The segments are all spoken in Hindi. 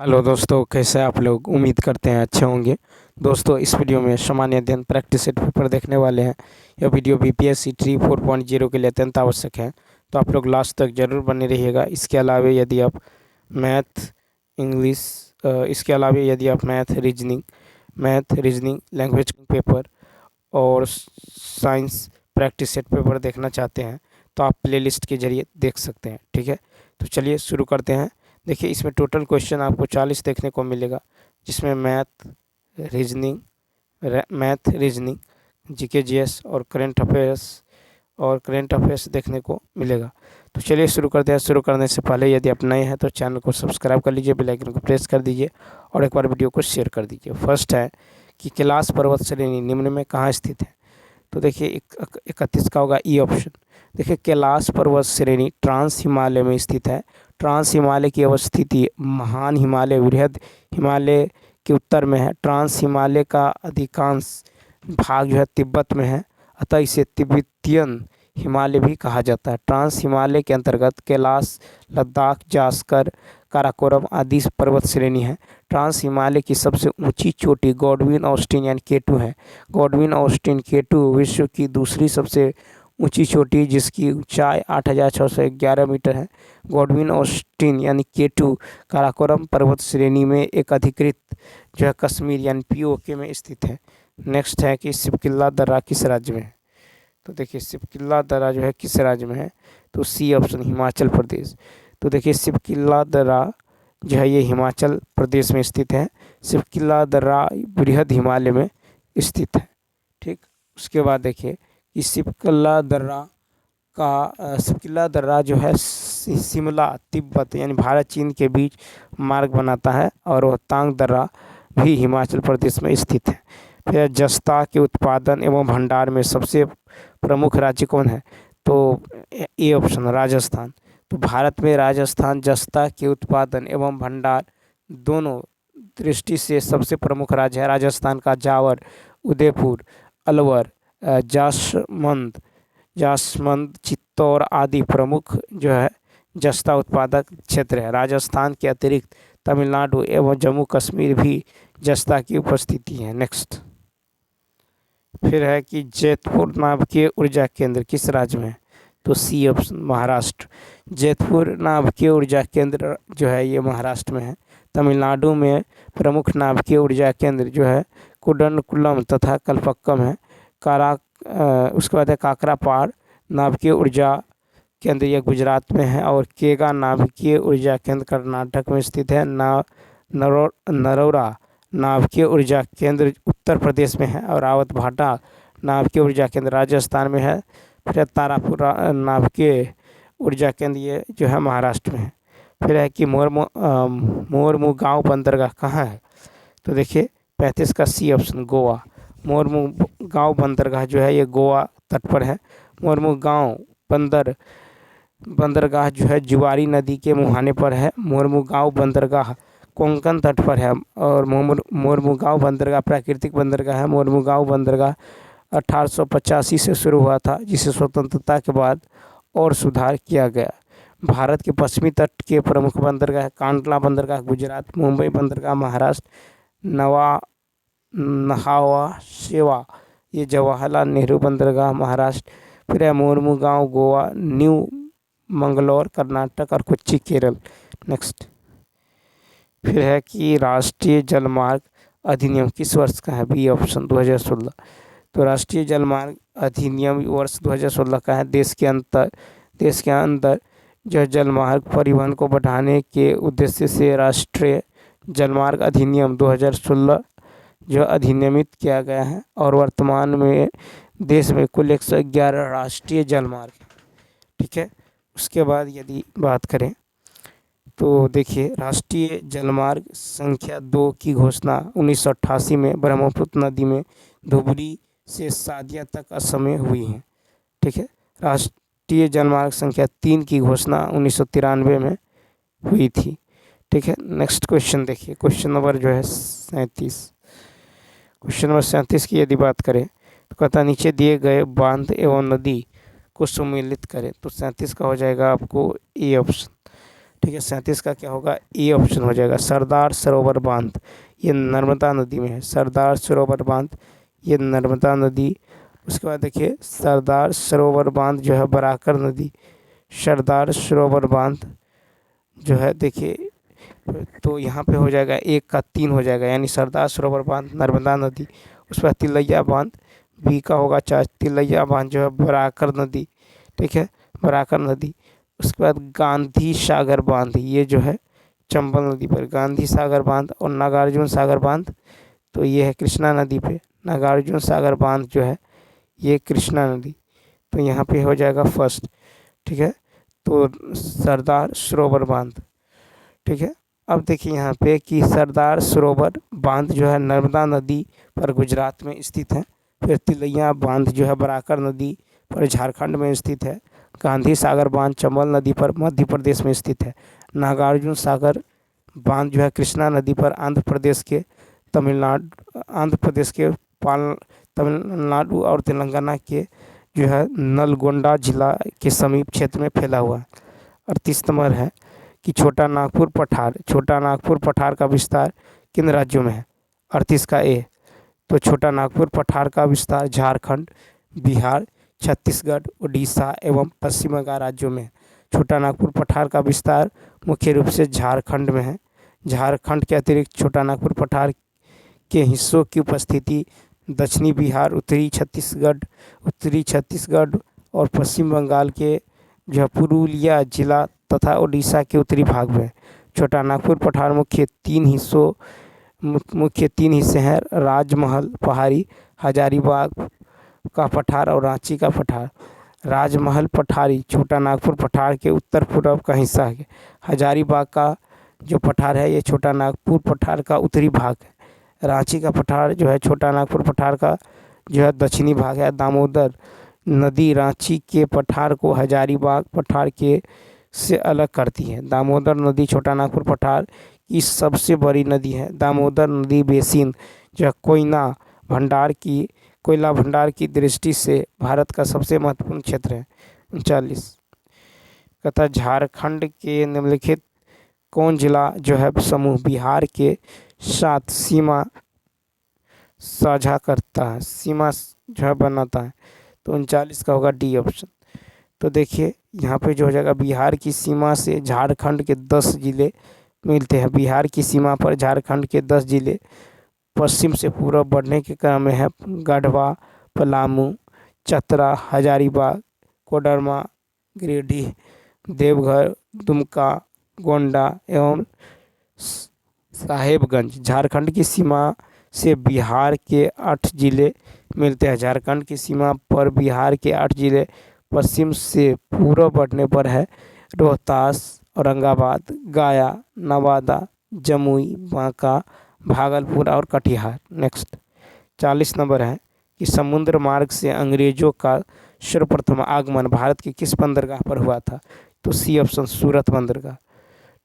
हेलो दोस्तों, कैसे आप लोग? उम्मीद करते हैं अच्छे होंगे। दोस्तों, इस वीडियो में सामान्य अध्ययन प्रैक्टिस सेट पेपर देखने वाले हैं। यह वीडियो बीपीएससी ट्री 4.0 के लिए अत्यंत आवश्यक है, तो आप लोग लास्ट तक जरूर बने रहिएगा। इसके अलावा यदि आप math, English, math reasoning language paper और साइंस प्रैक्टिस सेट पेपर देखना चाहते हैं तो आप प्लेलिस्ट के जरिए देख सकते हैं। ठीक है, तो चलिए शुरू करते हैं। देखिए, इसमें टोटल क्वेश्चन आपको 40 देखने को मिलेगा, जिसमें रीजनिंग, जीके जीएस और करंट अफेयर्स देखने को मिलेगा। तो चलिए शुरू करते हैं। शुरू करने से पहले यदि आप नए हैं तो चैनल को सब्सक्राइब कर लीजिए, बेल आइकन को प्रेस कर दीजिए और एक बार वीडियो को शेयर कर दीजिए। फर्स्ट है कि कैलाश पर्वत श्रेणी निम्न में कहाँ स्थित है? तो देखिए 31 का होगा ई ऑप्शन। देखिए, कैलाश पर्वत श्रेणी ट्रांस हिमालय में स्थित है। ट्रांस हिमालय की अवस्थिति महान हिमालय, वृहद हिमालय के उत्तर में है। ट्रांस हिमालय का अधिकांश भाग जो है तिब्बत में है, अतः इसे तिब्बतियन हिमालय भी कहा जाता है। ट्रांस हिमालय के अंतर्गत कैलाश, लद्दाख, जास्कर, काराकोरम आदि पर्वत श्रेणी है। ट्रांस हिमालय की सबसे ऊंची चोटी गॉडविन ऑस्टिन यानी केटू है। गॉडविन ऑस्टिन केटू विश्व की दूसरी सबसे ऊंची चोटी, जिसकी ऊंचाई 8,611 मीटर है। गॉडविन ऑस्टिन यानी केटू काराकोरम पर्वत श्रेणी में एक अधिकृत जो है कश्मीर यानी पीओके में स्थित है। नेक्स्ट है कि सिपकिल्ला दर्रा किस राज्य में है? तो देखिए, सिपकिल्ला दर्रा जो है किस राज्य में है? तो सी ऑप्शन, हिमाचल प्रदेश। तो देखिए, सिपकिल्ला दर्रा जो है ये हिमाचल प्रदेश में स्थित है। सिपकिल्ला दर्रा बृहद हिमालय में स्थित है। ठीक, उसके बाद देखिए कि सिपकिल्ला दर्रा जो है शिमला, तिब्बत यानी भारत चीन के बीच मार्ग बनाता है, और रोहतांग दर्रा भी हिमाचल प्रदेश में स्थित है। फिर जस्ता के उत्पादन एवं भंडार में सबसे प्रमुख राज्य कौन है? तो ए ऑप्शन, राजस्थान। तो भारत में राजस्थान जस्ता के उत्पादन एवं भंडार दोनों दृष्टि से सबसे प्रमुख राज्य है। राजस्थान का जावर, उदयपुर, अलवर, जासमंद, चित्तौड़ आदि प्रमुख जो है जस्ता उत्पादक क्षेत्र है। राजस्थान के अतिरिक्त तमिलनाडु एवं जम्मू कश्मीर भी जस्ता की उपस्थिति है। नेक्स्ट फिर है कि जैतपुर नाभिकीय ऊर्जा केंद्र किस राज्य में है? तो सी ऑप्शन, महाराष्ट्र। जैतपुर नाभिकीय ऊर्जा केंद्र जो है ये महाराष्ट्र में है। तमिलनाडु में प्रमुख नाभिकीय ऊर्जा केंद्र जो है कुडनकुलम तथा कलपक्कम है। उसके बाद है काकरापाड़ नाभिकीय ऊर्जा केंद्र, यह गुजरात में है। और केगा नाभिकीय ऊर्जा केंद्र कर्नाटक में स्थित है। नरौरा नाभिकीय ऊर्जा केंद्र उत्तर प्रदेश में है। और रावत भाटा नाभिकीय ऊर्जा केंद्र राजस्थान में है। फिर तारापुर नाभिकीय ऊर्जा केंद्र ये जो है महाराष्ट्र में है। फिर है कि मोरमुगांव बंदरगाह कहाँ है? तो देखिए 35 का सी ऑप्शन, गोवा। मोरमुगांव बंदरगाह जो है ये गोवा तट पर है। मोरमुगांव बंदरगाह जो है जुआरी नदी के मुहाने पर है। मोरमुगांव बंदरगाह कोंकण तट पर है। और मोरमुगांव बंदरगाह प्राकृतिक बंदरगाह है। मोरमुगांव बंदरगाह 1885 से शुरू हुआ था, जिसे स्वतंत्रता के बाद और सुधार किया गया। भारत के पश्चिमी तट के प्रमुख बंदरगाह कांडला बंदरगाह गुजरात, मुंबई बंदरगाह महाराष्ट्र, नहावा शेवा ये जवाहरलाल नेहरू बंदरगाह महाराष्ट्र। फिर है मोरमुगांव गोवा, न्यू मंगलौर कर्नाटक और कोच्चि केरल। नेक्स्ट फिर है कि राष्ट्रीय जलमार्ग अधिनियम किस वर्ष का है? B option, 2016। तो राष्ट्रीय जलमार्ग अधिनियम वर्ष 2016 का है। देश के अंदर जो जलमार्ग परिवहन को बढ़ाने के उद्देश्य से राष्ट्रीय जलमार्ग अधिनियम 2016 जो अधिनियमित किया गया है। और वर्तमान में देश में कुल 111 राष्ट्रीय जलमार्ग। ठीक है, उसके बाद यदि बात करें तो देखिए, राष्ट्रीय जलमार्ग संख्या 2 की घोषणा 1988 में ब्रह्मपुत्र नदी में धुबरी से सादिया तक असम में हुई है। ठीक है, राष्ट्रीय जलमार्ग संख्या 3 की घोषणा 1993 में हुई थी। ठीक है, नेक्स्ट क्वेश्चन देखिए, क्वेश्चन नंबर जो है 37। क्वेश्चन नंबर 37 की यदि बात करें तो कहता नीचे दिए गए बांध एवं नदी को सम्मिलित करें। तो 37 का हो जाएगा आपको ए ऑप्शन। ठीक है। 37 का क्या होगा, ए ऑप्शन हो जाएगा। सरदार सरोवर बांध, ये नर्मदा नदी में है। सरदार सरोवर बांध ये नर्मदा नदी। उसके बाद देखिए सरदार सरोवर बांध जो है बराकर नदी। सरदार सरोवर बांध जो है देखिए, तो यहाँ पे हो जाएगा 1 का 3 हो जाएगा, यानी सरदार सरोवर बांध नर्मदा नदी। उस पर तिलैया बांध, बी का होगा 4। तिलैया बांध जो है बराकर नदी, ठीक है, बराकर नदी। उसके बाद गांधी सागर बांध, ये जो है चंबल नदी पर गांधी सागर बांध। और नागार्जुन सागर बांध तो ये है कृष्णा नदी पे। नागार्जुन सागर बांध जो है ये कृष्णा नदी, तो यहाँ पे हो जाएगा फर्स्ट, ठीक है। तो सरदार सरोवर बांध, ठीक है। अब देखिए यहाँ पे कि सरदार सरोवर बांध जो है नर्मदा नदी पर गुजरात में स्थित है। फिर तिलैया बांध जो है बराकर नदी पर झारखंड में स्थित है। गांधी सागर बांध चंबल नदी पर मध्य प्रदेश में स्थित है। नागार्जुन सागर बांध जो है कृष्णा नदी पर आंध्र प्रदेश के तमिलनाडु और तेलंगाना के जो है नलगोंडा जिला के समीप क्षेत्र में फैला हुआ है। 38 नंबर है कि छोटा नागपुर पठार का विस्तार किन राज्यों में है। 38 का ए, तो छोटा नागपुर पठार का विस्तार झारखंड, बिहार, छत्तीसगढ़, उड़ीसा एवं पश्चिम बंगाल राज्यों में है। छोटा नागपुर पठार का विस्तार मुख्य रूप से झारखंड में है। झारखंड के अतिरिक्त छोटा नागपुर पठार के हिस्सों की उपस्थिति दक्षिणी बिहार, उत्तरी छत्तीसगढ़ और पश्चिम बंगाल के जो पुरुलिया जिला तथा उड़ीसा के उत्तरी भाग में। छोटा नागपुर पठार मुख्य तीन हिस्से हैं, राजमहल पहाड़ी, हजारीबाग का पठार और रांची का पठार। राजमहल पठारी छोटा नागपुर पठार के उत्तर पूर्व का हिस्सा है। हजारीबाग का जो पठार है ये छोटा नागपुर पठार का उत्तरी भाग है। रांची का पठार जो है छोटा नागपुर पठार का जो है दक्षिणी भाग है। दामोदर नदी रांची के पठार को हजारीबाग पठार के से अलग करती है। दामोदर नदी छोटा नागपुर पठार की सबसे बड़ी नदी है। दामोदर नदी बेसिन जो है कोयला भंडार की दृष्टि से भारत का सबसे महत्वपूर्ण क्षेत्र है। 39 कहता झारखंड के निम्नलिखित कौन जिला जो है समूह बिहार के साथ सीमा साझा करता है, सीमा जो है बनाता है। तो 39 का होगा डी ऑप्शन। तो देखिए यहाँ पे जो हो जाएगा बिहार की सीमा से झारखंड के 10 जिले मिलते हैं। बिहार की सीमा पर झारखंड के 10 जिले पश्चिम से पूर्व बढ़ने के क्रम में है। गढ़वा, पलामू, चतरा, हजारीबाग, कोडरमा, गिरिडीह, देवघर, दुमका, गोंडा एवं साहेबगंज। झारखंड की सीमा से बिहार के 8 जिले मिलते हैं। झारखंड की सीमा पर बिहार के 8 जिले पश्चिम से पूर्व बढ़ने पर है। रोहतास, औरंगाबाद, गया, नवादा, जमुई, बांका, भागलपुर और कटिहार। नेक्स्ट 40 नंबर है कि समुद्र मार्ग से अंग्रेजों का सर्वप्रथम आगमन भारत के किस बंदरगाह पर हुआ था। तो सी ऑप्शन सूरत बंदरगाह,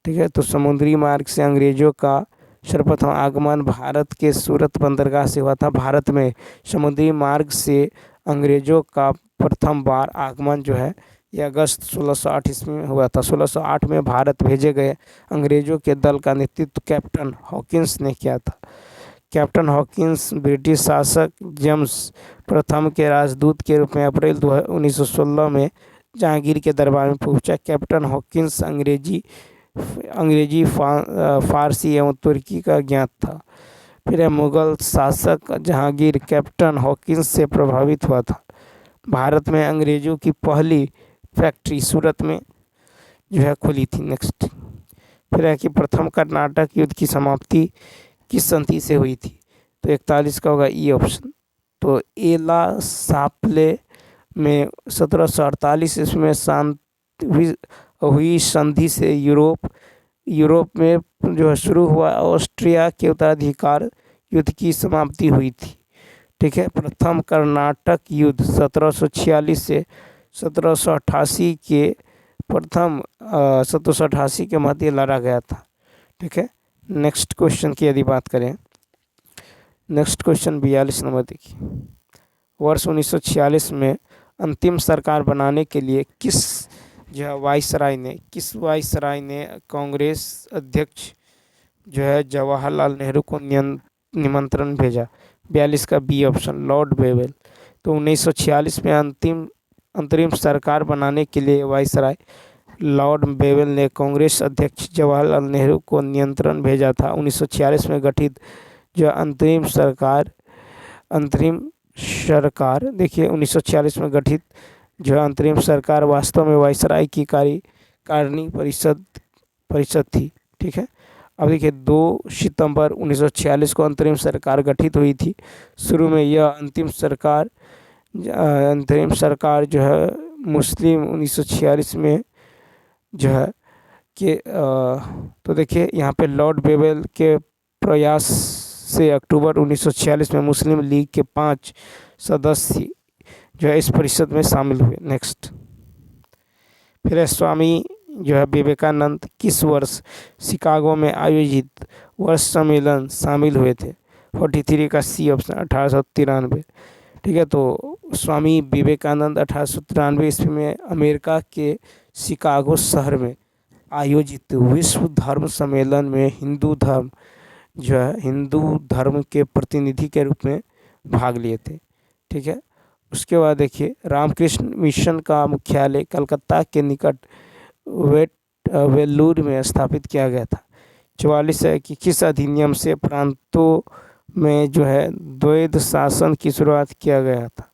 ठीक है। तो समुद्री मार्ग से अंग्रेजों का सर्वप्रथम आगमन भारत के सूरत बंदरगाह से हुआ था। भारत में समुद्री मार्ग से अंग्रेजों का प्रथम बार आगमन जो है ये अगस्त 1608 ईस्वी में हुआ था। 1608 में भारत भेजे गए अंग्रेजों के दल का नेतृत्व कैप्टन हॉकिंस ने किया था। कैप्टन हॉकिंस ब्रिटिश शासक जेम्स प्रथम के राजदूत के रूप में अप्रैल 1916 में जहांगीर के दरबार में पहुंचा। कैप्टन हॉकिंस अंग्रेजी, फारसी एवं तुर्की का ज्ञात था। फिर मुगल शासक जहांगीर कैप्टन हॉकिंस से प्रभावित हुआ था। भारत में अंग्रेजों की पहली फैक्ट्री सूरत में जो है खुली थी। नेक्स्ट फिर है कि प्रथम कर्नाटक युद्ध की समाप्ति किस संधि से हुई थी। तो 41 का होगा ई ऑप्शन। तो एला सापले में 1748 इसमें हुई संधि से यूरोप में जो है शुरू हुआ ऑस्ट्रिया के उत्तराधिकार युद्ध की समाप्ति हुई थी, ठीक है। प्रथम कर्नाटक युद्ध 1746 से 1788 के मध्य लड़ा गया था, ठीक है। नेक्स्ट क्वेश्चन की यदि बात करें, नेक्स्ट क्वेश्चन 42 नंबर देखिए। वर्ष 1946 में अंतिम सरकार बनाने के लिए किस जो है वायसराय ने, किस वायसराय ने कांग्रेस अध्यक्ष जो है जवाहरलाल नेहरू को निमंत्रण भेजा? 42 का बी ऑप्शन, लॉर्ड बेवेल। तो 1946 में अंतरिम सरकार बनाने के लिए वायसराय लॉर्ड बेवेल ने कांग्रेस अध्यक्ष जवाहरलाल नेहरू को नियंत्रण भेजा था। 1946 में गठित जो अंतरिम सरकार देखिए 1946 में गठित जो अंतरिम सरकार वास्तव में वायसराय की कार्यकारिणी परिषद थी। ठीक है, अब देखिए 2 सितंबर 1946 को अंतरिम सरकार गठित हुई थी। शुरू में यह अंतरिम सरकार जो है मुस्लिम 1946 में जो है कि तो देखिए यहाँ पे लॉर्ड बेवेल के प्रयास से अक्टूबर 1946 में मुस्लिम लीग के 5 सदस्य जो है इस परिषद में शामिल हुए। नेक्स्ट, फिर है स्वामी जो है विवेकानंद किस वर्ष शिकागो में आयोजित वर्ष सम्मेलन शामिल हुए थे? 43 का सी ऑप्शन, 1893। ठीक है, तो स्वामी विवेकानंद 1893 ईस्वी में अमेरिका के शिकागो शहर में आयोजित विश्व धर्म सम्मेलन में हिंदू धर्म के प्रतिनिधि के रूप में भाग लिए थे। ठीक है, उसके बाद देखिए रामकृष्ण मिशन का मुख्यालय कलकत्ता के निकट वेल्लूर में स्थापित किया गया था। 44 है कि किस अधिनियम से प्रांतों में जो है द्वैध शासन की शुरुआत किया गया था?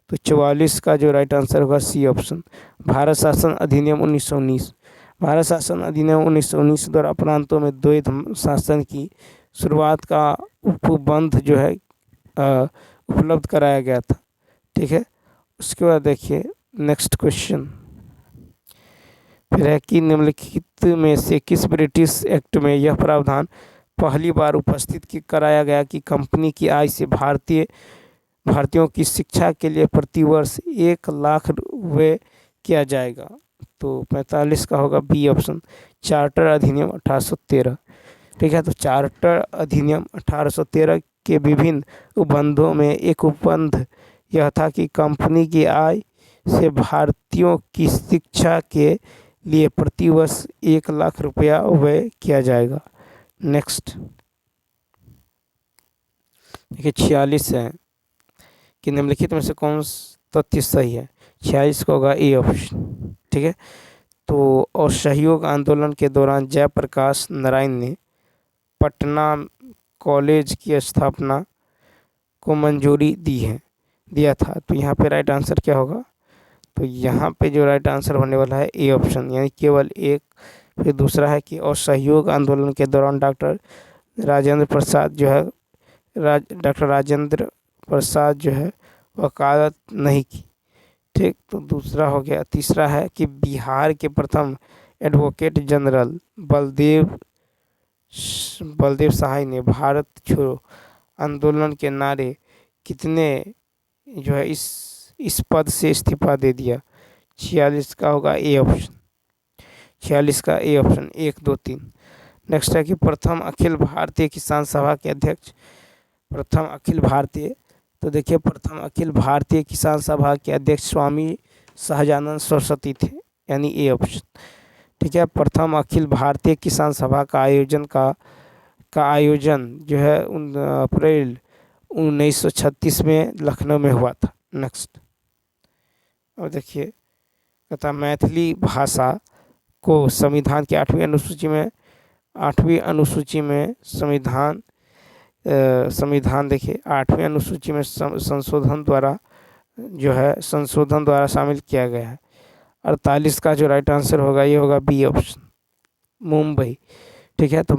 तो 44 का जो राइट आंसर होगा सी ऑप्शन, भारत शासन अधिनियम 1919। भारत शासन अधिनियम 1919 द्वारा प्रांतों में द्वैध शासन की शुरुआत का उपबंध जो है उपलब्ध कराया गया था। ठीक है, उसके बाद देखिए नेक्स्ट क्वेश्चन, फिर है कि निम्नलिखित में से किस ब्रिटिश एक्ट में यह प्रावधान पहली बार उपस्थित कराया गया कि कंपनी की आय से भारतीयों की शिक्षा के लिए प्रतिवर्ष 1 लाख रुपये किया जाएगा? तो 45 का होगा बी ऑप्शन, चार्टर अधिनियम 1813। ठीक है, तो चार्टर अधिनियम 1813 के विभिन्न उपबंधों में एक उपबंध यह था कि कंपनी की आय से भारतीयों की शिक्षा के लिए प्रतिवर्ष 1 लाख रुपया व्यय किया जाएगा। नेक्स्ट, देखिए 46 है कि निम्नलिखित में से कौन तथ्य सही है? 46 का होगा ए ऑप्शन। ठीक है, तो असहयोग आंदोलन के दौरान जयप्रकाश नारायण ने पटना कॉलेज की स्थापना को मंजूरी दिया था। तो यहाँ पे राइट आंसर क्या होगा? तो यहाँ पे जो राइट आंसर होने वाला है ए ऑप्शन, यानी केवल एक। फिर दूसरा है कि असहयोग आंदोलन के दौरान डॉक्टर राजेंद्र प्रसाद जो है वकालत नहीं की। ठीक, तो दूसरा हो गया। तीसरा है कि बिहार के प्रथम एडवोकेट जनरल बलदेव सहाय ने भारत छोड़ो आंदोलन के नारे कितने जो है इस पद से इस्तीफा दे दिया? 46 का होगा ए ऑप्शन, 46 का ए ऑप्शन 1, 2, 3। नेक्स्ट है कि प्रथम अखिल भारतीय किसान सभा के अध्यक्ष, प्रथम अखिल भारतीय, तो देखिए प्रथम अखिल भारतीय किसान सभा के अध्यक्ष स्वामी सहजानंद सरस्वती थे, यानी ए ऑप्शन। ठीक है, प्रथम अखिल भारतीय किसान सभा का आयोजन जो है अप्रैल 1936 में लखनऊ में हुआ था। नेक्स्ट, और देखिए तथा मैथिली भाषा को संविधान की 8वीं अनुसूची में संविधान देखिए 8वीं अनुसूची में संशोधन द्वारा शामिल किया गया है। 48 का जो राइट आंसर होगा ये होगा बी ऑप्शन, मुंबई। ठीक है, तो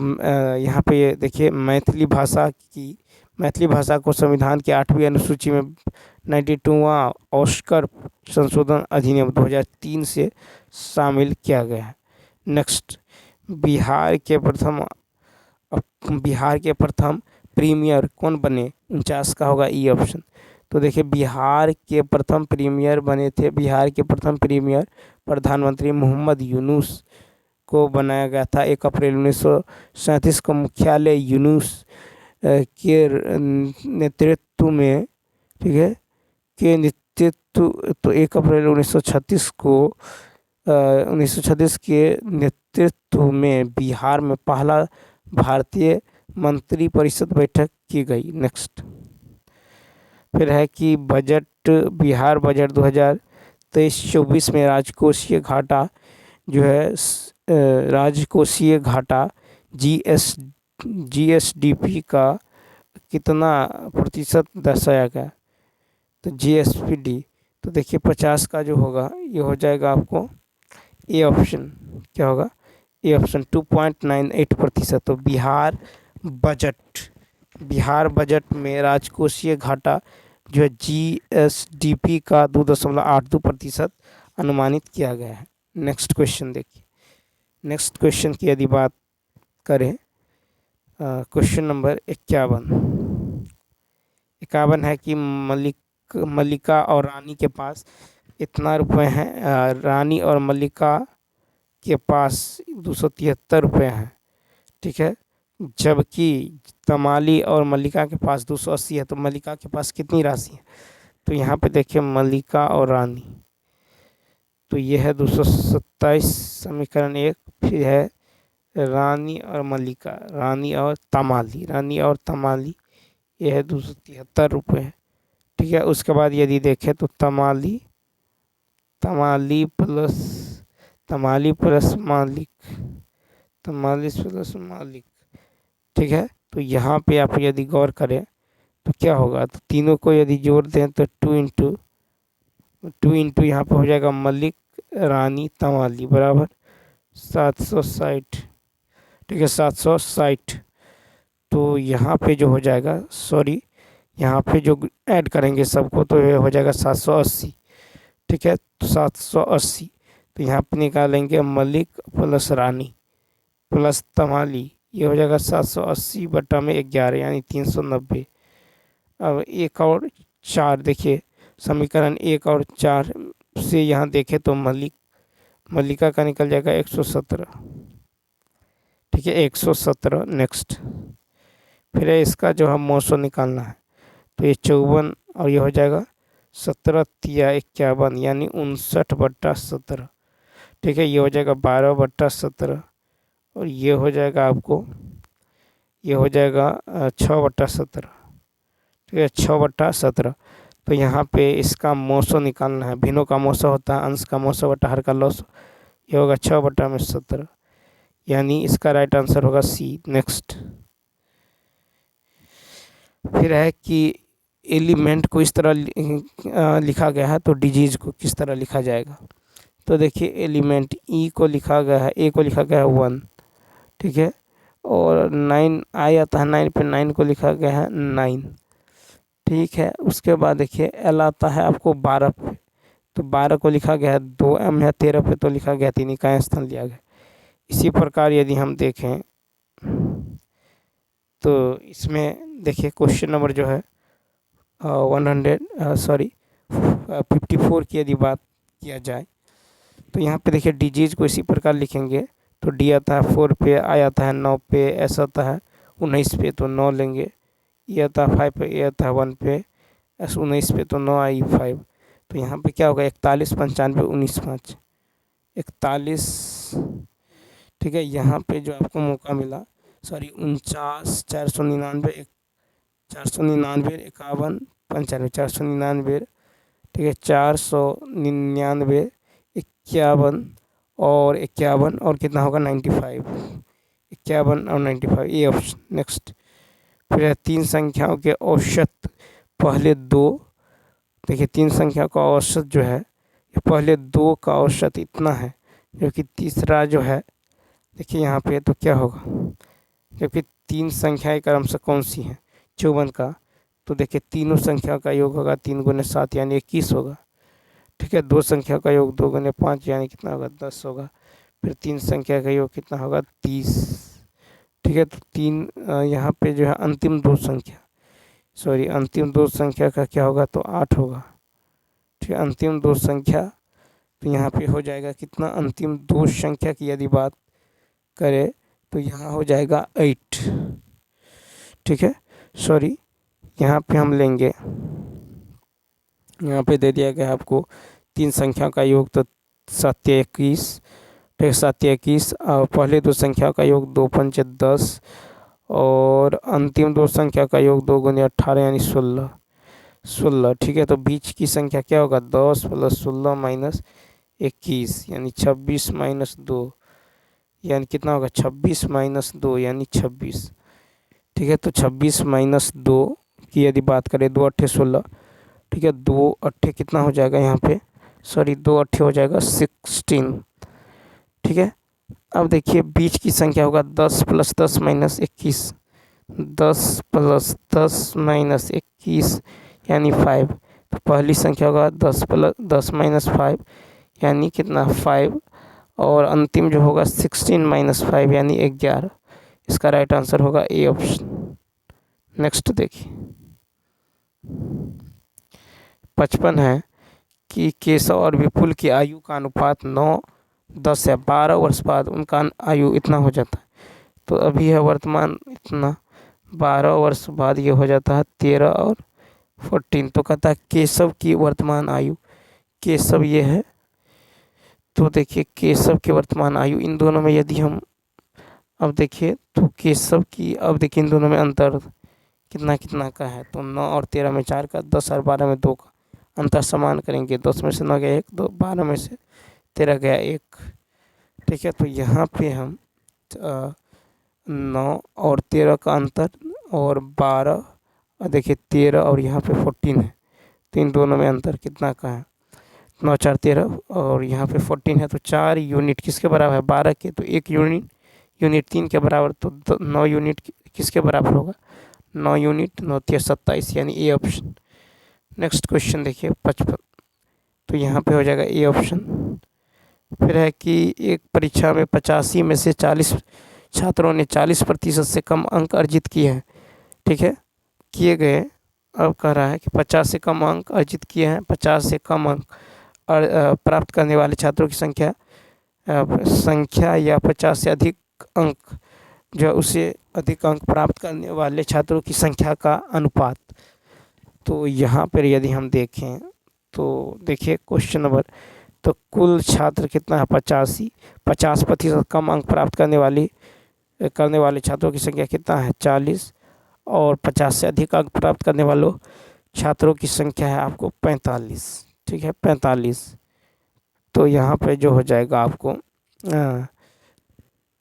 यहाँ पे ये देखिए मैथिली भाषा को संविधान की 8वीं अनुसूची में 92वां ऑस्कर संशोधन अधिनियम 2003 से शामिल किया गया है। नेक्स्ट, बिहार के प्रथम प्रीमियर कौन बने? 49 का होगा ई ऑप्शन। तो देखिए बिहार के प्रथम प्रीमियर प्रधानमंत्री मोहम्मद यूनुस को बनाया गया था। 1 अप्रैल 1937 को मुख्यालय यूनुस के नेतृत्व में, ठीक है, तो 1 अप्रैल 1936 को 1936 के नेतृत्व में बिहार में पहला भारतीय मंत्रिपरिषद बैठक की गई। नेक्स्ट फिर है कि बजट, बिहार बजट 2023-24 में राजकोषीय घाटा जो है राजकोषीय घाटा जीएसडीपी का कितना प्रतिशत दर्शाया गया। तो जीएसपीडी, तो देखिए 50 का जो होगा ये हो जाएगा आपको ए ऑप्शन, क्या होगा ए ऑप्शन 2.98%। तो बिहार बजट में राजकोषीय घाटा जो है जीएसडीपी का 2.82% अनुमानित किया गया है। नेक्स्ट क्वेश्चन देखिए, नेक्स्ट क्वेश्चन की यदि बात करें, क्वेश्चन नंबर 51 है कि मल्लिका और रानी के पास इतना रुपए हैं। रानी और मल्लिका के पास 273 रुपये हैं, ठीक है, जबकि तमाली और मल्लिका के पास 280 है। तो मल्लिका के पास कितनी राशि है? तो यहाँ पे देखिए मल्लिका और रानी, तो ये है 227 समीकरण 1। फिर है रानी और मल्लिका, रानी और तमाली, ये है 273 रुपये, ठीक है। उसके बाद यदि देखें तो तमाली प्लस मालिक, ठीक है। तो यहाँ पे आप यदि गौर करें तो क्या होगा, तो तीनों को यदि जोड़ दें तो 2 इंटू यहाँ पे हो जाएगा मलिक रानी तमाली बराबर 760, ठीक है 760। तो यहाँ पे जो हो जाएगा, सॉरी यहाँ पे जो ऐड करेंगे सबको तो ये हो जाएगा 780, ठीक है। तो 780, तो यहाँ पे निकालेंगे मलिक प्लस रानी प्लस तमाली, ये हो जाएगा 780 बटा में 11 यानी 390। अब 1 और 4 देखिए, समीकरण 1 और 4 से यहाँ देखें तो मल्लिका का निकल जाएगा 117, ठीक है 117। नेक्स्ट फिर है इसका जो हम मौसम निकालना है, तो ये 54 और ये हो जाएगा 17 तिया 51 यानी 59/17, ठीक है। ये हो जाएगा 12/17 और ये हो जाएगा आपको, ये हो जाएगा 6/17, ठीक है 6/17। तो यहाँ पे इसका मौसम निकालना है, भिन्नों का मौसम होता है अंश का मौसम बटा हर का लॉस, ये होगा 6/17 यानी इसका राइट आंसर होगा सी। नेक्स्ट फिर है कि एलिमेंट को इस तरह लिखा गया है, तो डिजीज को किस तरह लिखा जाएगा। तो देखिए एलिमेंट ई को लिखा गया है, ए को लिखा गया है 1, ठीक है, और 9 आता है 9 पे, 9 को लिखा गया है 9, ठीक है। उसके बाद देखिए एल आता है आपको 12 पे, तो 12 को लिखा गया है 2, एम है 13 पे तो लिखा गया 3, इकाई स्थान लिया गया। इसी प्रकार यदि हम देखें तो इसमें देखिए क्वेश्चन नंबर जो है 54 की यदि बात किया जाए तो यहाँ पे देखिए डिजीज को इसी प्रकार लिखेंगे, तो डी आता है 4 पे, आई आता है 9 पे, एस आता है 19 पे तो 9 लेंगे, ई आता है 5 पे, ए आता है 1 पे, एस 19 पे तो 9 आई 5। तो यहाँ पे क्या होगा 41 95 19 5 41, ठीक है। यहाँ पे जो आपको मौका मिला, सॉरी 49 499 499 51 95 499, ठीक है 499 51 और 51 और कितना होगा 95, 51 और 95 ये ऑप्शन। नेक्स्ट फिर है 3 संख्याओं के औसत पहले 2, देखिए 3 संख्या का औसत जो है ये पहले 2 का औसत इतना है, जबकि तीसरा जो है देखिए यहाँ पे तो क्या होगा, जबकि 3 संख्याएं क्रमशः कौन सी हैं 54 का, तो देखिए तीनों संख्या का योग होगा 3 गुने 7 यानी 21 होगा, ठीक है। 2 संख्या का योग 2 गुने 5 यानी कितना होगा 10 होगा। फिर 3 संख्या का योग कितना होगा 30, ठीक है। तो 3 यहाँ पे जो है अंतिम 2 संख्या का क्या होगा तो 8 होगा, ठीक है। अंतिम 2 संख्या तो यहाँ पे हो जाएगा कितना, अंतिम 2 संख्या की यदि बात करें तो यहाँ हो जाएगा 8, ठीक है। सॉरी यहाँ पे हम लेंगे, यहाँ पे दे दिया गया आपको 3 संख्या का योग तो 7 21, ठीक है 7 21, और पहले दो संख्या का योग 2 पंचे 10, और अंतिम दो संख्या का योग 2 गुने 18 यानी 16। ठीक है, तो बीच की संख्या क्या होगा, 10 प्लस 16 माइनस 21 यानी 26 माइनस 2 यानी कितना होगा, 26 माइनस 2 यानी 26। ठीक है, तो 26 माइनस 2 की यदि बात करें, 2 अट्ठे 16, ठीक है 2 अट्ठे कितना हो जाएगा यहाँ पे, सॉरी 2 अट्ठे हो जाएगा 16। ठीक है, अब देखिए बीच की संख्या होगा 10 प्लस 10 माइनस 21, 10 प्लस 10 माइनस 21 यानी 5। तो पहली संख्या होगा 10 प्लस 10 माइनस 5 यानी कितना 5, और अंतिम जो होगा 16 माइनस 5 यानी 11। इसका राइट आंसर होगा ए ऑप्शन। नेक्स्ट देखिए 55 है कि केशव और विपुल की आयु का अनुपात 9, 10 है। 12 वर्ष बाद उनका आयु इतना हो जाता है। तो अभी है वर्तमान इतना, 12 वर्ष बाद ये हो जाता है 13 और 14। तो कहता है केशव की वर्तमान आयु, केशव ये है, तो देखिए केशव की वर्तमान आयु इन दोनों में यदि हम अब देखिए तो केशव की, अब देखिए इन दोनों में अंतर कितना कितना का है, तो 9 और 13 में 4 का, 10 और 12 में 2 का अंतर समान करेंगे। 10 में से 9 गया 1, 2 12 में से 13 गया 1। ठीक है, तो यहाँ पे हम 9 और 13 का अंतर, और 12 और देखिए 13 और यहाँ पे 14 है, तो इन दोनों में अंतर कितना का है, 9 4 13 और यहाँ पे 14 है, तो 4 यूनिट किसके बराबर है, 12 के, तो 1 यूनिट 3 के बराबर, तो 9 यूनिट किसके बराबर होगा, 9 यूनिट, 9 3 27 यानी ए ऑप्शन। नेक्स्ट क्वेश्चन देखिए 55, तो यहाँ पे हो जाएगा ए ऑप्शन। फिर है कि एक परीक्षा में 85 में से 40 छात्रों ने 40% से कम अंक अर्जित किए हैं। ठीक है, किए गए, अब कह रहा है कि 50 से कम अंक अर्जित किए हैं, 50 से कम अंक प्राप्त करने वाले छात्रों की संख्या या 50 से अधिक अंक जो उससे अधिक अंक प्राप्त करने वाले छात्रों की संख्या का अनुपात। तो यहाँ पर यदि हम देखें तो देखिए क्वेश्चन नंबर, तो कुल छात्र कितना है 85, 50% कम अंक प्राप्त करने वाले छात्रों की संख्या कितना है 40, और 50 से अधिक अंक प्राप्त करने वालों छात्रों की संख्या है आपको 45। ठीक है 45, तो यहाँ पे जो हो जाएगा आपको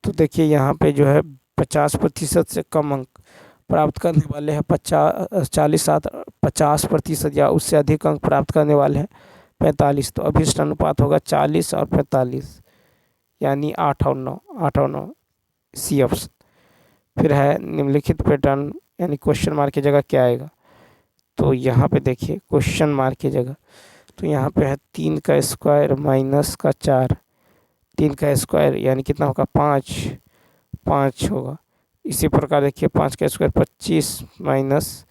तो देखिए यहाँ पे जो है 50% से कम अंक प्राप्त करने वाले हैं 50% या उससे अधिक अंक प्राप्त करने वाले हैं 45। तो अभिष्ट अनुपात होगा 40 और 45 यानी 8 और 9, 8 और 9 सी ऑप्शन। फिर है निम्नलिखित पैटर्न यानी क्वेश्चन मार्क की जगह क्या आएगा, तो यहाँ पे देखिए क्वेश्चन मार्क की जगह, तो यहाँ पे है 3 का स्क्वायर माइनस का 4, 3 का स्क्वायर यानी कितना होगा 5 होगा। इसी प्रकार देखिए 5 का स्क्वायर 25 माइनस,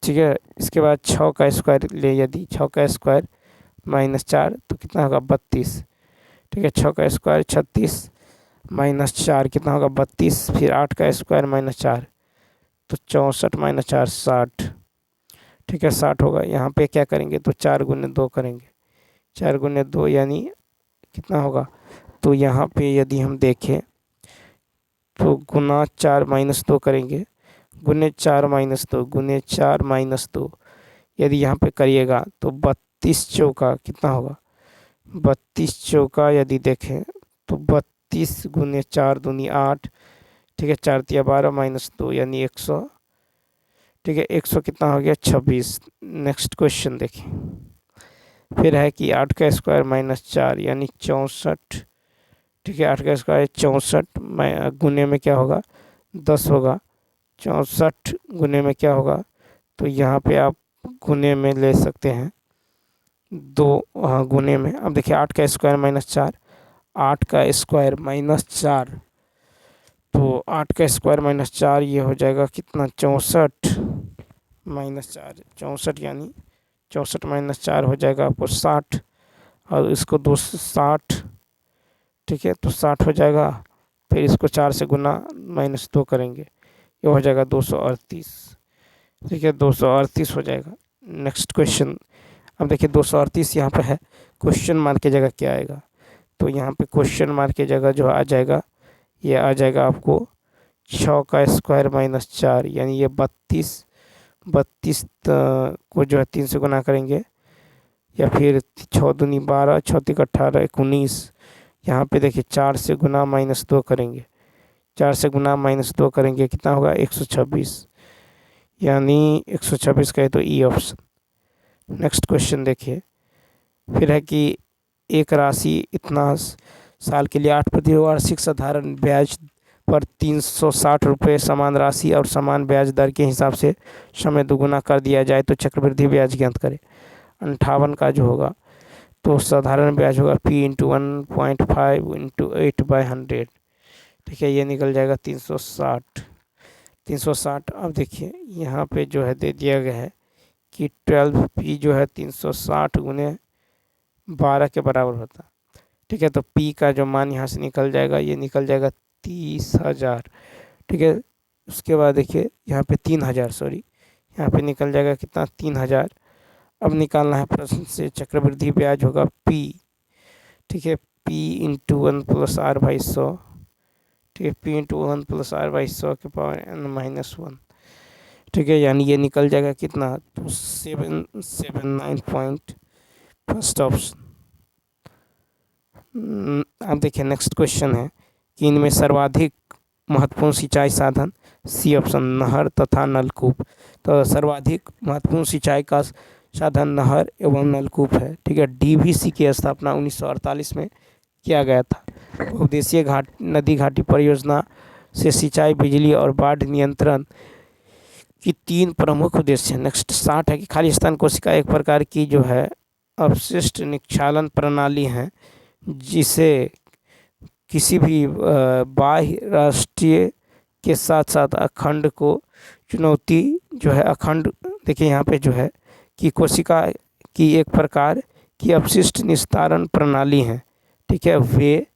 ठीक है, इसके बाद 6 का स्क्वायर ले, यदि 6 का स्क्वायर माइनस 4 तो कितना होगा 32। ठीक है, 6 का स्क्वायर 36 माइनस 4 कितना होगा 32, फिर 8 का स्क्वायर माइनस 4 तो 64 माइनस 4 60। ठीक है 60 होगा। यहाँ पे क्या करेंगे तो 4 गुने 2 करेंगे, 4 गुने 2 यानी कितना होगा, तो यहाँ पे यदि हम देखें तो गुना 4 माइनस 2 करेंगे, गुने 4 माइनस 2, गुने 4 माइनस 2 यदि यहाँ पे करिएगा तो 32 चौका कितना होगा, 32 चौका यदि देखें तो 32 गुने 4 दूनी 8, ठीक है 4 तिया 12 माइनस 2 यानी 100। ठीक है 100 कितना हो गया 26। नेक्स्ट क्वेश्चन देखिए, फिर है कि 8 का स्क्वायर माइनस 4 यानी 64। ठीक है 8 का स्क्वायर 64 गुने में क्या होगा 10 होगा, 64 गुने में क्या होगा, तो यहाँ पे आप गुने में ले सकते हैं 2, हाँ गुने में। अब देखिए 8 का स्क्वायर माइनस 4, 8 का स्क्वायर माइनस 4, तो 8 का स्क्वायर माइनस 4 ये हो जाएगा कितना 64 माइनस 4, 64 यानी 64 माइनस 4 हो जाएगा आपको 60, और इसको 2 से 60, ठीक है तो 60 हो जाएगा, फिर इसको 4 से गुना माइनस 2 करेंगे, ये हो जाएगा 238। ठीक है 238 हो जाएगा। नेक्स्ट क्वेश्चन अब देखिए 238 यहाँ पे है, क्वेश्चन मार्क की जगह क्या आएगा, तो यहाँ पे क्वेश्चन मार्क की जगह जो आ जाएगा ये आ जाएगा आपको 6 का स्क्वायर माइनस 4, यानी ये 32 32 को जो है 3 से गुना करेंगे, या फिर 6 दूनी 12, 6 तिक 18, 19। यहाँ पे देखिए 4 से गुना माइनस 2 करेंगे, 4 से गुना माइनस 2 करेंगे कितना होगा 126, यानी 126 का है तो ई ऑप्शन। नेक्स्ट क्वेश्चन देखिए, फिर है कि एक राशि इतना साल के लिए 8% वार्षिक साधारण ब्याज पर 360 रुपये समान राशि और समान ब्याज दर के हिसाब से समय दोगुना कर दिया जाए तो चक्रवृद्धि ब्याज ज्ञात करें। 58 का जो होगा तो साधारण ब्याज होगा P इंटू 1.5 इंटू 8/100, ठीक है, ये निकल जाएगा 360। 360 अब देखिए यहाँ पे जो है दे दिया गया है कि 12P जो है 360 गुने 12 के बराबर होता है, ठीक है, तो P का जो मान यहाँ से निकल जाएगा ये निकल जाएगा 30,000, ठीक है। उसके बाद देखिए यहाँ पे 3,000, सॉरी, यहाँ पे निकल जाएगा कितना 3,000। अब निकालना है प्रश्न से चक्रवृद्धि ब्याज होगा P, ठीक है, P into 1 plus R by 100, ठीक है, P into 1 plus R by 100 के पावर n-1, ठीक है, यानी ये निकल जाएगा कितना तो 779 पॉइंट, फर्स्ट ऑप्शन। अब देखिए नेक्स्ट क्वेश्चन है कि इनमें सर्वाधिक महत्वपूर्ण सिंचाई साधन, सी ऑप्शन नहर तथा नलकूप, तो सर्वाधिक महत्वपूर्ण सिंचाई का साधन नहर एवं नलकूप है, ठीक है। DVC की स्थापना 1948 में किया गया था। बहुउद्देशीय नदी घाटी परियोजना से सिंचाई, बिजली और बाढ़ नियंत्रण की 3 प्रमुख उद्देश्य हैं। नेक्स्ट 60 है कि खालिस्तान कोशिका एक प्रकार की जो है अपशिष्ट निक्षालन प्रणाली है जिसे किसी भी बाह्य राष्ट्रीय के साथ साथ अखंड को चुनौती जो है, अखंड देखिए यहाँ पे जो है कि कोशिका की एक प्रकार की अपशिष्ट निस्तारण प्रणाली है, ठीक है, वे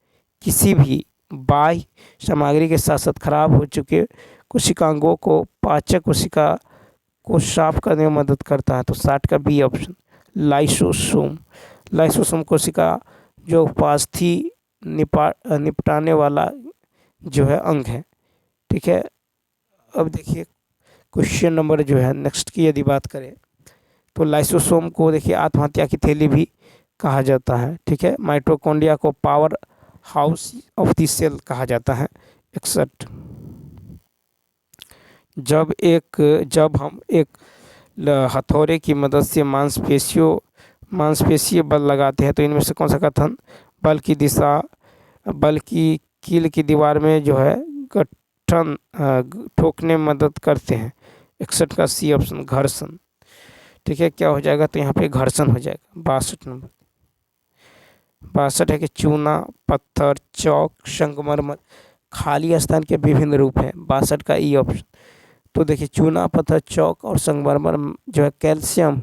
किसी भी बाह्य सामग्री के साथ साथ खराब हो चुके कोशिकांगों को पाचक कोशिका को साफ करने में मदद करता है, तो 60 का बी ऑप्शन। लाइसोसोम, लाइसोसोम कोशिका जो उपास्थि निपटाने वाला जो है अंग है, ठीक है। अब देखिए क्वेश्चन नंबर जो है नेक्स्ट की यदि बात करें तो लाइसोसोम को देखिए आत्महत्या की थैली भी कहा जाता है, ठीक है। माइटोकॉन्ड्रिया को powerhouse of the cell कहा जाता है। 61 जब हम एक हथौड़े की मदद से मांसपेशीय बल लगाते हैं तो इनमें से कौन सा कथन बल की दिशा, बल की कील की दीवार में जो है गठन ठोकने में मदद करते हैं। 61 का सी ऑप्शन घर्षण, ठीक है, क्या हो जाएगा तो यहाँ पे घर्षण हो जाएगा। 62 नंबर, 62 है कि चूना, पत्थर, चौक, संगमरमर खाली स्थान के विभिन्न रूप हैं। 62 का ई ऑप्शन। तो देखिए चूना, पत्थर, चौक और संगमरमर जो है कैल्शियम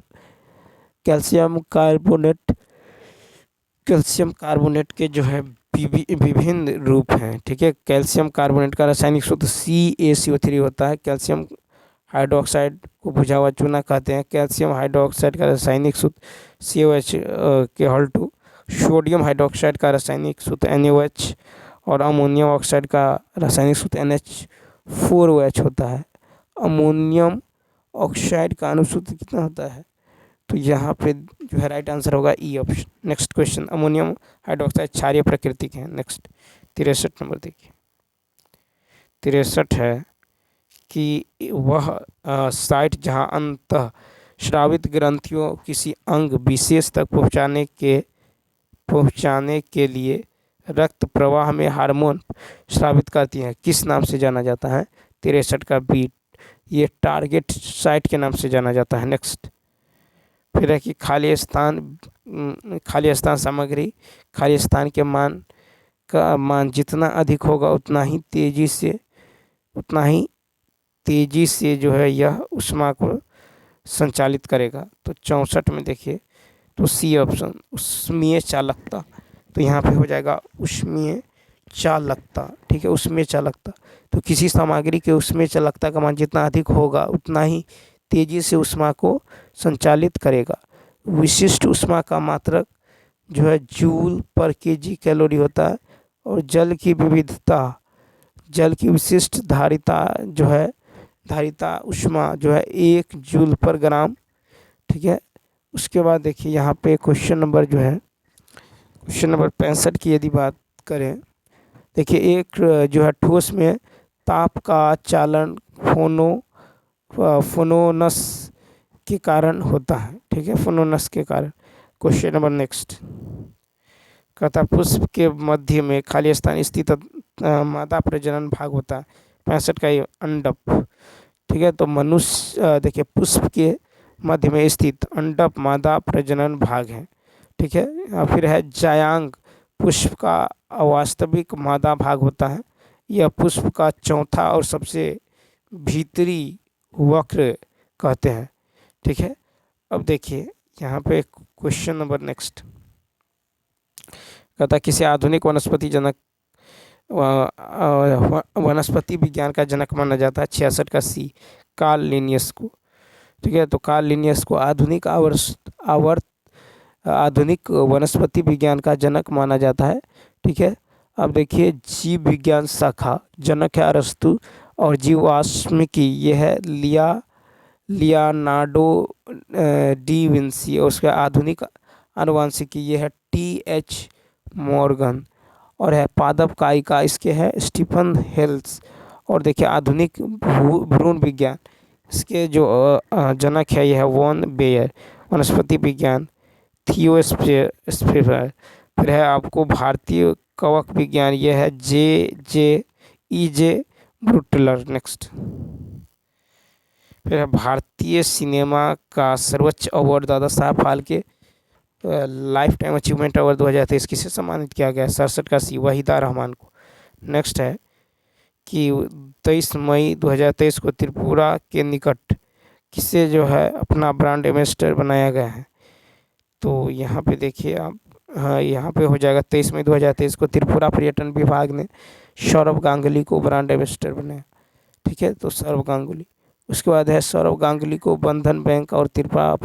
कार्बोनेट के जो है विभिन्न रूप हैं, ठीक है। कैल्शियम कार्बोनेट का रासायनिक सूत्र CaCO3 होता है। कैल्शियम हाइड्रोक्साइड को बुझा हुआ चूना कहते हैं। कैल्शियम हाइड्रोक्साइड का रासायनिक सूत्र COH के हॉल2। सोडियम हाइड्रोक्साइड का रासायनिक सूत्र NaOH और अमोनियम ऑक्साइड का रासायनिक सूत्र NH4OH होता है। अमोनियम ऑक्साइड का अनुसूत्र कितना होता है तो यहाँ पे जो है राइट आंसर होगा E option. Next question, ammonium hydroxide क्षारीय प्रकृति के हैं। नेक्स्ट 63 नंबर देखिए, 63 है कि वह साइट जहाँ अंतः स्रावित ग्रंथियों किसी अंग विशेष तक पहुँचाने के लिए रक्त प्रवाह में हार्मोन स्रावित करती हैं, किस नाम से जाना जाता है। 63 का बी, ये टारगेट साइट के नाम से जाना जाता है। नेक्स्ट फिर है कि खाली स्थान सामग्री, खाली स्थान के मान जितना अधिक होगा उतना ही तेजी से जो है यह ऊष्मा को संचालित करेगा। तो 64 में देखिए तो सी ऑप्शन ऊष्मीय चालकता, तो यहाँ पे हो जाएगा ऊष्मीय चालकता, ठीक है, ऊष्मीय चालकता। तो किसी सामग्री के ऊष्मीय चालकता का मान जितना अधिक होगा उतना ही तेजी से ऊष्मा को संचालित करेगा। विशिष्ट ऊष्मा का मात्रक जो है जूल पर केजी कैलोरी होता है। और जल की विविधता, जल की विशिष्ट धारिता जो है, धारिता ऊष्मा जो है 1 जूल पर ग्राम। ठीक है। उसके बाद देखिए यहाँ पे क्वेश्चन नंबर जो है, क्वेश्चन नंबर 65 की यदि बात करें, देखिए एक जो है ठोस में ताप का चालन फोनोनस के कारण होता है। ठीक है, फोनोनस के कारण। क्वेश्चन नंबर नेक्स्ट कहता पुष्प के मध्य में खाली स्थान स्थित मादा प्रजनन भाग होता है। 65 का ये अंडप। ठीक है, तो मनुष्य देखिए पुष्प के मध्य में स्थित अंडप मादा प्रजनन भाग है। ठीक है, फिर है जायांग, पुष्प का अवास्तविक मादा भाग होता है। यह पुष्प का चौथा और सबसे भीतरी वक्र कहते हैं। ठीक है, अब देखिए यहाँ पे क्वेश्चन नंबर नेक्स्ट कहता किसी आधुनिक वनस्पति जनक वनस्पति विज्ञान का जनक माना जाता है। 66 का सी, कार्ल लिनियस को। ठीक है, तो कार्ल लिनियस को आधुनिक वनस्पति विज्ञान का जनक माना जाता है। ठीक है, अब देखिए जीव विज्ञान शाखा जनक है अरस्तु, और जीवाश्मिकी ये है लियोनार्डो डी विंसी, और उसका आधुनिक आनुवांशिकी ये है TH मॉर्गन, और है पादप कायिका इसके है स्टीफन हेल्स। और देखिए आधुनिक भ्रूण विज्ञान इसके जो जनक है यह है वॉन बेयर। वनस्पति विज्ञान थियोस्फीयर। फिर है आपको भारतीय कवक विज्ञान यह है जे ब्रुटलर। नेक्स्ट फिर है भारतीय सिनेमा का सर्वोच्च award Dada Saheb Phalke life time achievement award 2023 किसे सम्मानित किया गया? 67 का सी, वहीदा रहमान को। नेक्स्ट है कि 23 मई 2023 को त्रिपुरा के निकट किसे जो है अपना ब्रांड एम्बेसडर बनाया गया है? तो यहाँ पे देखिए आप, हाँ यहाँ पे हो जाएगा 23 मई 2023 को त्रिपुरा पर्यटन विभाग ने सौरभ गांगुली को ब्रांड एम्बेसडर बनाया। ठीक है, तो सौरभ गांगुली। उसके बाद है सौरभ गांगुली को बंधन बैंक और त्रिपुरा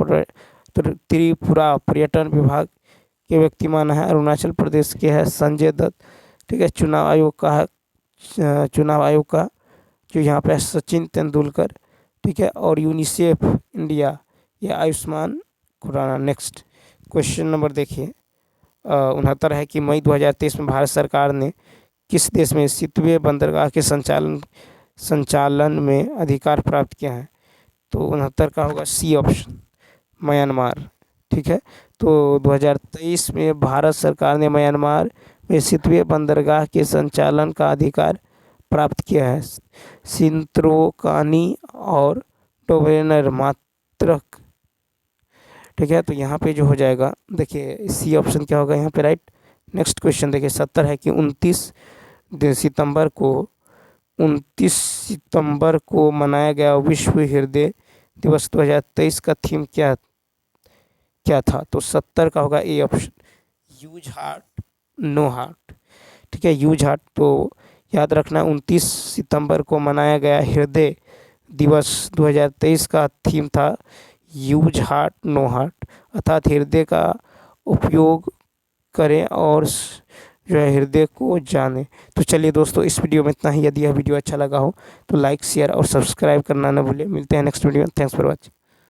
पर्यटन विभाग के व्यक्ति माना है। अरुणाचल प्रदेश के है संजय दत्त। ठीक है, चुनाव आयोग का जो यहाँ पे है सचिन तेंदुलकर। ठीक है, और यूनिसेफ इंडिया ये Ayushmann Khurrana. Next question number देखिए 69 है कि मई 2023 में भारत सरकार ने किस देश में सितवे बंदरगाह के संचालन में अधिकार प्राप्त किया है? तो 69 का होगा सी ऑप्शन, म्यांमार। ठीक है, तो 2023 में भारत सरकार ने म्यांमार में सितवे बंदरगाह के संचालन का अधिकार प्राप्त किया है। सिंत्रोकानी और डोवेनर मात्रक। ठीक है, तो यहाँ पे जो हो जाएगा देखिए सी ऑप्शन क्या होगा यहाँ पे राइट। नेक्स्ट क्वेश्चन देखिए 70 है कि 29 सितंबर को मनाया गया विश्व हृदय दिवस 2023 का थीम क्या था? तो 70 का होगा A option, use heart no heart. ठीक है, यूज हार्ट। तो याद रखना 29 सितंबर को मनाया गया हृदय दिवस 2023 का थीम था यूज हार्ट नो हार्ट, अर्थात हृदय का उपयोग करें और जो है हृदय को जाने। तो चलिए दोस्तों इस वीडियो में इतना ही। यदि यह वीडियो अच्छा लगा हो तो लाइक शेयर और सब्सक्राइब करना न भूलें। मिलते हैं नेक्स्ट वीडियो में। Thanks for watching.